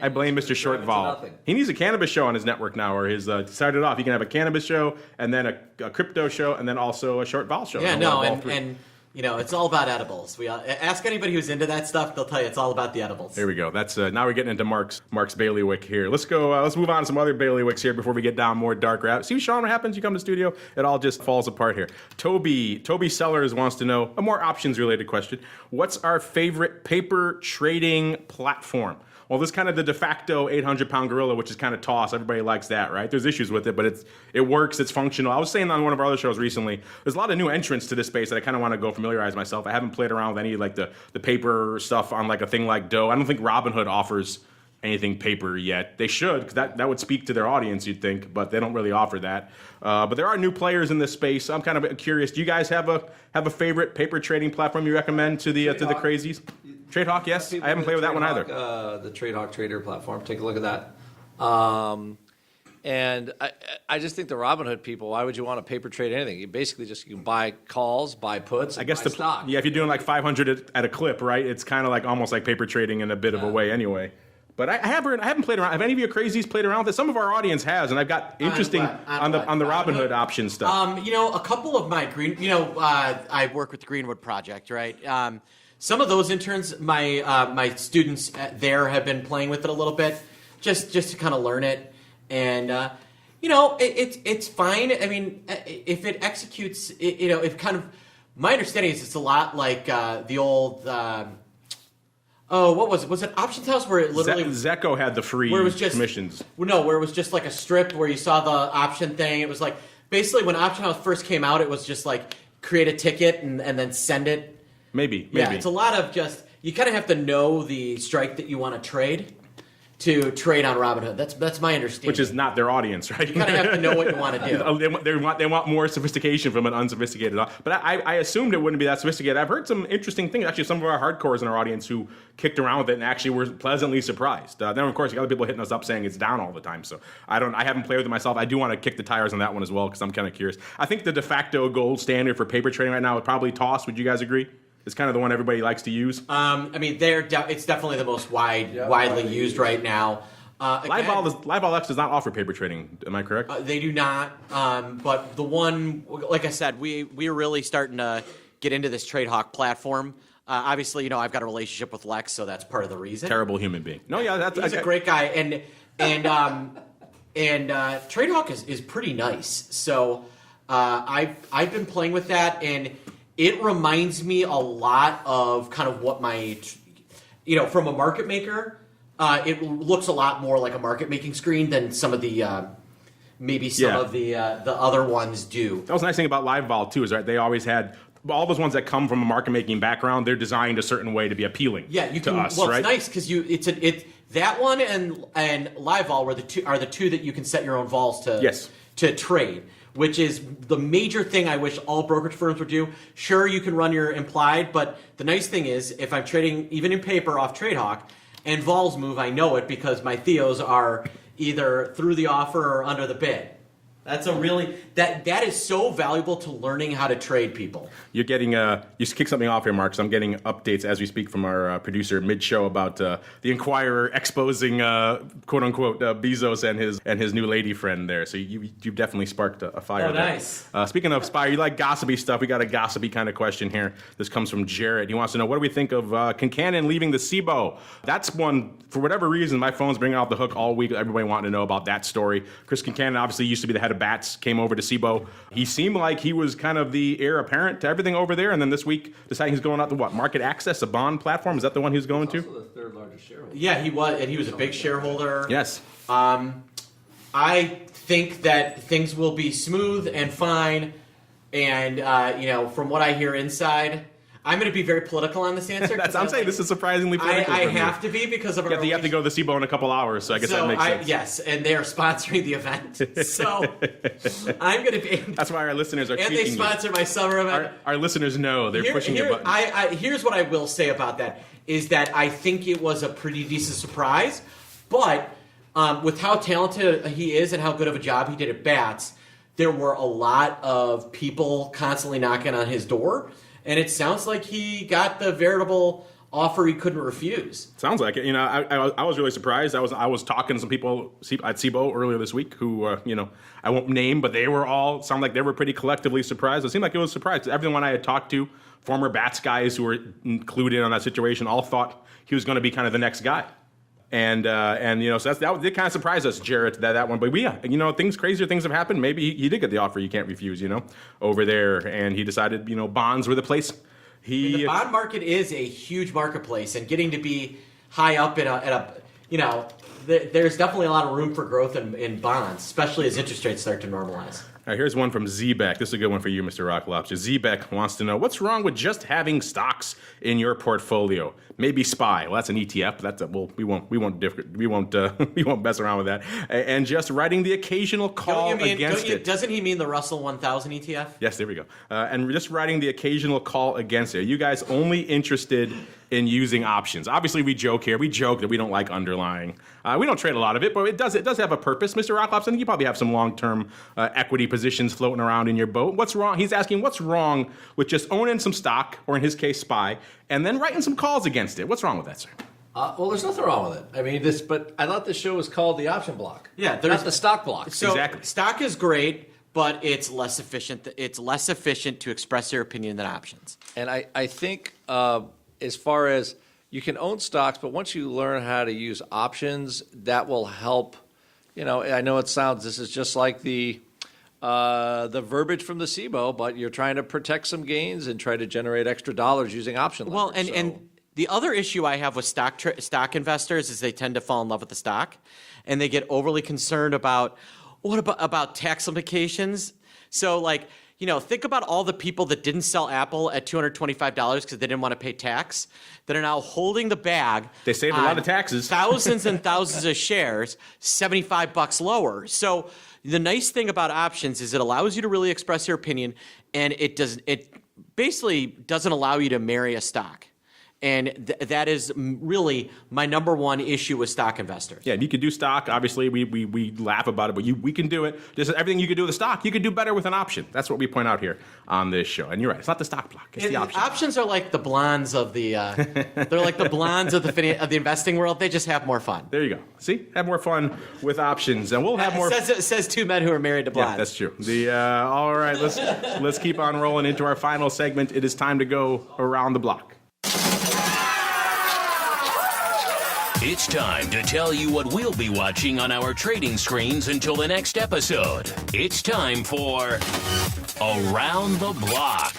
I blame Mr. Shortval. He needs a cannabis show on his network now, or his started off. He can have a cannabis show and then a crypto show and then also a Shortval show. Yeah, no, and It's all about edibles. We ask anybody who's into that stuff; they'll tell you it's all about the edibles. There we go. That's now we're getting into Mark's bailiwick here. Let's go. Let's move on to some other bailiwicks here before we get down more dark rabbit. See, Sean, what happens? You come to the studio, it all just falls apart here. Toby Sellers wants to know a more options related question. What's our favorite paper trading platform? Well, this is kind of the de facto 800-pound gorilla, which is kind of toss. Everybody likes that, right? There's issues with it, but it works. It's functional. I was saying on one of our other shows recently, there's a lot of new entrants to this space that I kind of want to go familiarize myself. I haven't played around with any like the paper stuff on like a thing like Doe. I don't think Robinhood offers anything paper yet. They should, because that would speak to their audience, you'd think, but they don't really offer that. But there are new players in this space. I'm kind of curious. Do you guys have a favorite paper trading platform you recommend to the crazies? TradeHawk, yes. I haven't played with that one either. The TradeHawk Trader platform. Take a look at that. And I just think the Robinhood people, why would you want to paper trade anything? You basically you can buy calls, buy puts, and I guess buy stock. Yeah, if you're doing like 500 at a clip, right? It's kind of like almost like paper trading in a bit of a way anyway. But I haven't played around. Have any of you crazies played around with it? Some of our audience has, and I've got interesting on the Robinhood option stuff. A couple of my I work with the Greenwood Project, right? Some of those interns, my students there have been playing with it a little bit, just to kind of learn it, and it's fine. I mean, if it executes, if kind of my understanding is it's a lot like the old. What was it? Was it Options House where it literally Zecco had the free commissions? No, where it was just like a strip where you saw the option thing. It was like basically when Option House first came out, it was just like create a ticket and then send it. Maybe. Yeah, it's a lot of just you kind of have to know the strike that you want to trade on Robinhood. That's my understanding. Which is not their audience, right? You kind of have to know what you want to do. They want more sophistication from an unsophisticated. But I assumed it wouldn't be that sophisticated. I've heard some interesting things. Actually, some of our hardcores in our audience who kicked around with it and actually were pleasantly surprised. Then of course, you got other people hitting us up saying it's down all the time. So I haven't played with it myself. I do want to kick the tires on that one as well because I'm kind of curious. I think the de facto gold standard for paper trading right now would probably toss. Would you guys agree? It's kind of the one everybody likes to use. It's definitely the most widely used right now. Liveball X does not offer paper trading. Am I correct? They do not. But the one, like I said, we're really starting to get into this TradeHawk platform. Obviously, I've got a relationship with Lex, so that's part of the reason. Terrible human being. No, yeah, he's a great guy, and TradeHawk is pretty nice. So I've been playing with that, and it reminds me a lot of kind of what from a market maker. It looks a lot more like a market making screen than some of the of the other ones do. That was the nice thing about LiveVol too, is right? They always had all those ones that come from a market making background. They're designed a certain way to be appealing. Yeah, you to can. us, Well, right? it's nice because that one and LiveVol are the two that you can set your own vols to trade. Which is the major thing I wish all brokerage firms would do. Sure, you can run your implied, but the nice thing is if I'm trading even in paper off TradeHawk and vols move, I know it because my Theos are either through the offer or under the bid. That's that is so valuable to learning how to trade people. You're getting you kick something off here, Mark. So I'm getting updates as we speak from our producer mid-show about the Inquirer exposing quote unquote Bezos and his new lady friend there. So you've definitely sparked a fire. Oh, there. nice. Speaking of Spire, you like gossipy stuff. We got a gossipy kind of question here. This comes from Jared. He wants to know, what do we think of Kincannon leaving the SIBO? That's one, for whatever reason, my phone's bringing out the hook all week. Everybody wanting to know about that story. Chris Kincannon obviously used to be the head of Bats, came over to SIBO. He seemed like he was kind of the heir apparent to everything over there, and then this week deciding he's going out to what? Market Access, a bond platform? Is that the one he was going to? Also the third largest shareholder. Yeah, he was, and he was a big shareholder. Yes. I think that things will be smooth and fine, and from what I hear inside, I'm going to be very political on this answer. I'm saying this is surprisingly political. I have to be because of our you have to go to the SIBO in a couple hours, so I guess that makes sense. Yes, and they are sponsoring the event, so I'm going to be. That's why our listeners are. And they sponsor my summer event. Our listeners know they're pushing your button. Here's what I will say about that is that I think it was a pretty decent surprise, but with how talented he is and how good of a job he did at Bats, there were a lot of people constantly knocking on his door. And it sounds like he got the veritable offer he couldn't refuse. Sounds like it. You know, I was really surprised. I was talking to some people at SIBO earlier this week who, you know, I won't name, but they were all sound like they were pretty collectively surprised. It seemed like it was a surprise. Everyone I had talked to, former Bats guys who were included on that situation, all thought he was going to be kind of the next guy. And you know, so that did kind of surprise us, Jarrett, that one. But yeah, you know, crazier things have happened. Maybe he did get the offer you can't refuse, you know, over there, and he decided, you know, bonds were the place. The bond market is a huge marketplace, and getting to be high up at a you know, there's definitely a lot of room for growth in bonds, especially as interest rates start to normalize. All right, here's one from Zbeck. This is a good one for you, Mr. Rock Lobster. Zbeck wants to know, what's wrong with just having stocks in your portfolio? Maybe SPY. Well, that's an ETF. We won't mess around with that. And just writing the occasional call against it. Doesn't he mean the Russell 1000 ETF? Yes, there we go. And just writing the occasional call against it. Are you guys only interested in using options? Obviously, we joke here. We joke that we don't like underlying. We don't trade a lot of it, but it does have a purpose. Mr. Rock Lobster, I think you probably have some long-term equity positions floating around in your boat. What's wrong? He's asking, what's wrong with just owning some stock, or in his case, SPY, and then writing some calls against it? What's wrong with that, sir? Well, there's nothing wrong with it. I mean, but I thought this show was called the option block. Yeah, not the stock block. So exactly. Stock is great, but it's less efficient. It's less efficient to express your opinion than options. And I think as far as you can own stocks, but once you learn how to use options, that will help. You know, I know this is just like the verbiage from the SIBO, but you're trying to protect some gains and try to generate extra dollars using option leverage. Well, and the other issue I have with stock investors is they tend to fall in love with the stock, and they get overly concerned about about tax implications. So, like, you know, think about all the people that didn't sell Apple at $225 because they didn't want to pay tax, that are now holding the bag. They saved a lot of taxes. Thousands and thousands of shares, $75 lower. So the nice thing about options is it allows you to really express your opinion, and it basically doesn't allow you to marry a stock. And that is really my number one issue with stock investors. Yeah, you could do stock. Obviously, we laugh about it, but we can do it. Just everything you could do with a stock, you could do better with an option. That's what we point out here on this show. And you're right, it's not the stock block; it's the option. Options are like the blondes of the. They're like the blondes of the investing world. They just have more fun. There you go. See, have more fun with options, and we'll have more. It says two men who are married to blondes. Yeah, that's true. All right, let's keep on rolling into our final segment. It is time to go around the block. It's time to tell you what we'll be watching on our trading screens until the next episode. It's time for Around the Block.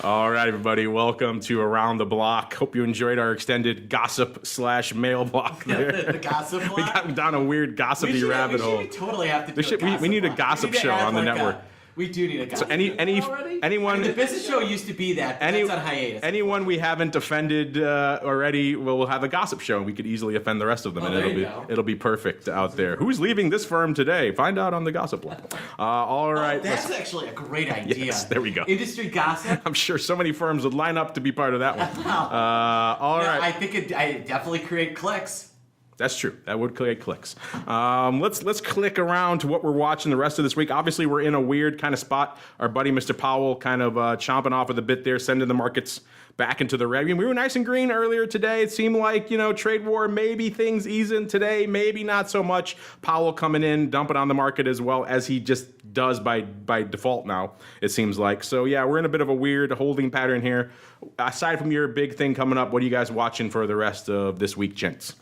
All right, everybody, welcome to Around the Block. Hope you enjoyed our extended gossip/mail block there. The gossip block? We got down a weird gossipy rabbit hole. We totally have to do we need a gossip show on the network. We do need a gossip. So anyone, the business show used to be that, but that's on hiatus. Anyone we haven't offended already, we'll have a gossip show, and we could easily offend the rest of them, and it'll be perfect out there. Who's leaving this firm today? Find out on the gossip block. All right, that's actually a great idea. Yes, there we go. Industry gossip. I'm sure so many firms would line up to be part of that one. All right. I think I definitely create clicks. That's true. That would create clicks. Let's click around to what we're watching the rest of this week. Obviously, we're in a weird kind of spot. Our buddy Mr. Powell kind of chomping off of the bit there, sending the markets back into the red. I mean, we were nice and green earlier today. It seemed like, you know, trade war, maybe things easing today, maybe not so much. Powell coming in, dumping on the market as well as he just does by default now, it seems like. So, yeah, we're in a bit of a weird holding pattern here. Aside from your big thing coming up, what are you guys watching for the rest of this week, gents?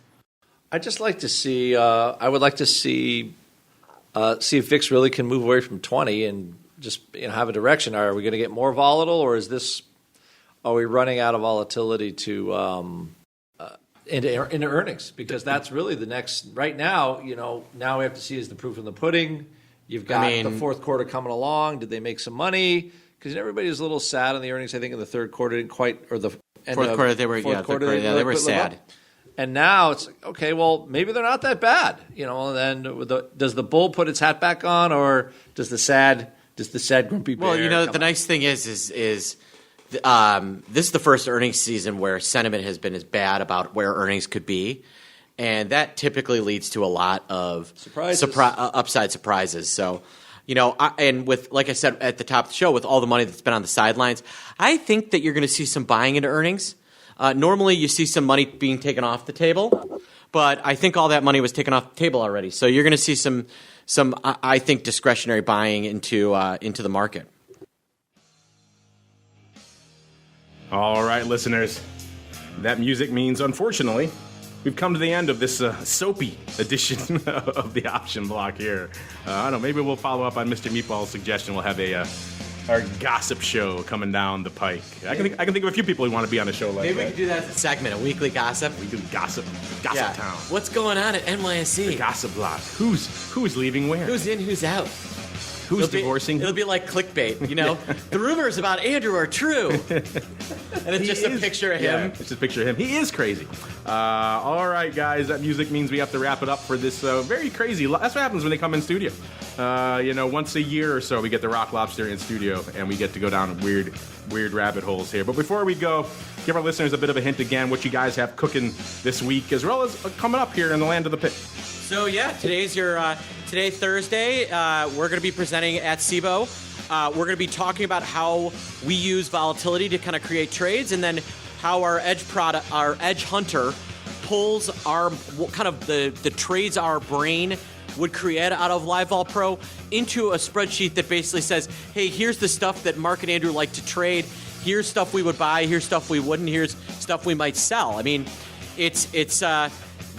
I'd just like to see. I would like to see if VIX really can move away from 20 and just have a direction. Are we going to get more volatile, or are we running out of volatility to into earnings? Because that's really the next. Right now, now we have to see is the proof in the pudding. You've got the fourth quarter coming along. Did they make some money? Because everybody was a little sad on the earnings. I think in the third quarter didn't quite, or the fourth quarter they were sad. And now it's like, okay, well, maybe they're not that bad, And then does the bull put its hat back on, or does the sad grumpy bear? Well, the nice thing is this is the first earnings season where sentiment has been as bad about where earnings could be, and that typically leads to a lot of upside surprises. So, and with, like I said at the top of the show, with all the money that's been on the sidelines, I think that you're going to see some buying into earnings. Normally, you see some money being taken off the table, but I think all that money was taken off the table already. So you're going to see some I think discretionary buying into the market. All right, listeners. That music means, unfortunately, we've come to the end of this soapy edition of the option block here. I don't know, maybe we'll follow up on Mr. Meatball's suggestion. We'll have our gossip show coming down the pike. I can think of a few people who want to be on a show like Maybe that. we could do that as a segment, a weekly gossip. We do gossip Yeah. town. What's going on at NYSC? The gossip block. Who's leaving where? Who's in, who's out? Who's divorcing? It'll be like clickbait, you know? The rumors about Andrew are true. And it's just a picture of him. Yeah, it's just a picture of him. He is crazy. All right, guys, that music means we have to wrap it up for this very crazy. That's what happens when they come in studio. Once a year or so, we get the Rock Lobster in studio, and we get to go down weird rabbit holes here. But before we go, give our listeners a bit of a hint again what you guys have cooking this week, as well as coming up here in the land of the pit. So yeah, today's Thursday. We're going to be presenting at SIBO. We're going to be talking about how we use volatility to kind of create trades, and then how our edge hunter pulls our the trades our brain would create out of Live Vol Pro into a spreadsheet that basically says, hey, here's the stuff that Mark and Andrew like to trade. Here's stuff we would buy. Here's stuff we wouldn't. Here's stuff we might sell. I mean, it's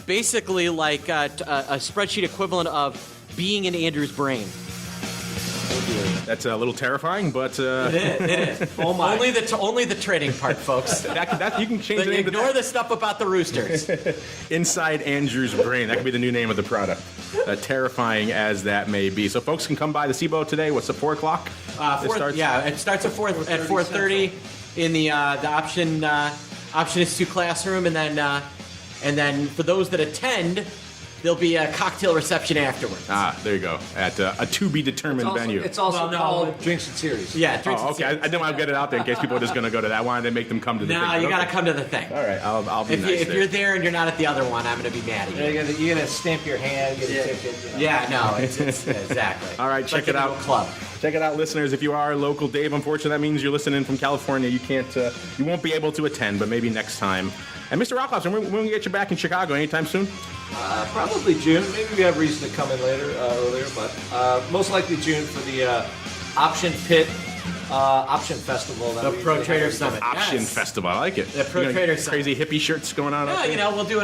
basically like a spreadsheet equivalent of being in Andrew's brain. That's a little terrifying, but It is. Oh my! Only the trading part, folks. that you can change the name to Ignore that. the stuff about the roosters. Inside Andrew's brain. That could be the new name of the product. Terrifying as that may be. So folks can come by the SIBO today. What's the 4 o'clock? It starts at 4:30 in the option institute classroom, and then for those that attend, there'll be a cocktail reception afterwards. There you go. At a to-be-determined venue. It's also called Drinks and Series. Yeah, drinks and Okay. series. I didn't want to get it out there in case people are just going to go to that. I wanted to make them come to the thing. No, you Okay. got to come to the thing. All right, I'll be nice If there. you're there and you're not at the other one, I'm going to be mad at you. You're gonna stamp your hand, get a ticket. Yeah, no, it's exactly. All right, It's check like it out. a club. Check it out, listeners. If you are local, Dave, unfortunately, that means you're listening from California. You won't be able to attend, but maybe next time. And Mr. Rock Lobster, when we get you back in Chicago anytime soon? Probably June. Maybe we have reason to come in earlier, but most likely June for the Option Pit Option Festival. The Pro Trader Summit. Option Yes. Festival. I like it. The Pro Trader Summit. Crazy hippie shirts going on. Yeah, we'll do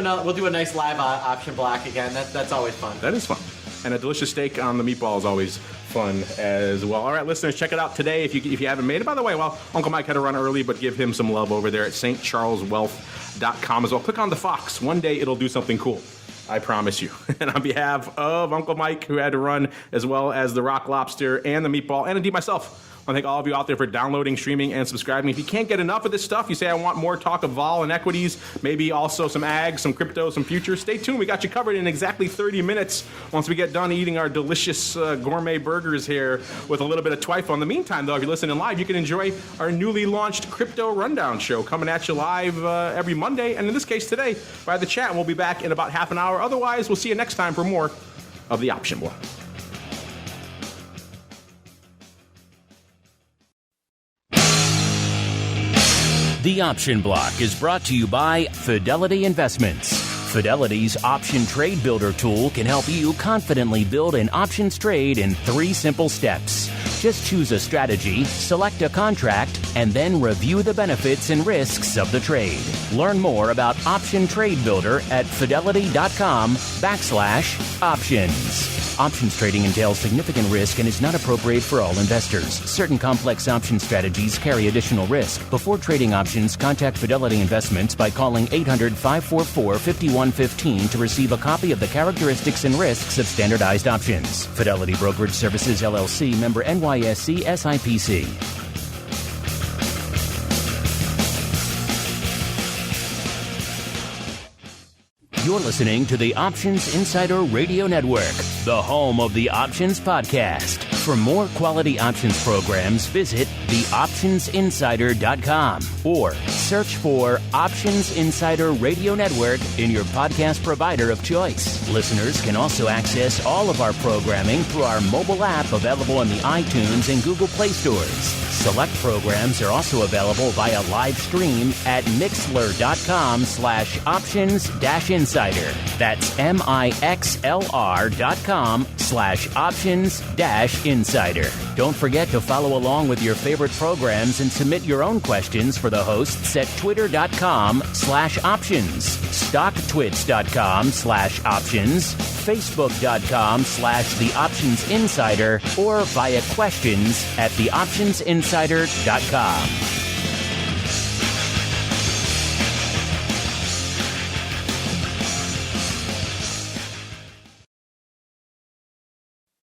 a nice live option block again. That's always fun. That is fun. And a delicious steak on the meatball is always fun as well. All right, listeners, check it out today if you haven't made it. By the way, Uncle Mike had to run early, but give him some love over there at stcharleswealth.com as well. Click on the Fox. One day it'll do something cool. I promise you. And on behalf of Uncle Mike, who had to run, as well as the Rock Lobster and the Meatball, and indeed myself, I want to thank all of you out there for downloading, streaming, and subscribing. If you can't get enough of this stuff, you say, I want more talk of vol and equities, maybe also some ag, some crypto, some futures, stay tuned. We got you covered in exactly 30 minutes once we get done eating our delicious gourmet burgers here with a little bit of twifo. In the meantime, though, if you're listening live, you can enjoy our newly launched Crypto Rundown show coming at you live every Monday. And in this case, today, by the chat. We'll be back in about half an hour. Otherwise, we'll see you next time for more of the Option Block. The Option Block is brought to you by Fidelity Investments. Fidelity's Option Trade Builder tool can help you confidently build an options trade in 3 simple steps. Just choose a strategy, select a contract, and then review the benefits and risks of the trade. Learn more about Option Trade Builder at fidelity.com/options. Options trading entails significant risk and is not appropriate for all investors. Certain complex option strategies carry additional risk. Before trading options, contact Fidelity Investments by calling 800-544-5115 to receive a copy of the characteristics and risks of standardized options. Fidelity Brokerage Services, LLC, member NYSE SIPC. You're listening to the Options Insider Radio Network, the home of the Options Podcast. For more quality options programs, visit theoptionsinsider.com or search for Options Insider Radio Network in your podcast provider of choice. Listeners can also access all of our programming through our mobile app available in the iTunes and Google Play stores. Select programs are also available via live stream at mixlr.com/options-insider. That's mixlr.com/options-insider. Don't forget to follow along with your favorite programs and submit your own questions for the hosts at twitter.com/options, stocktwits.com/options, facebook.com/theoptionsinsider, or via questions at theoptionsinsider.com.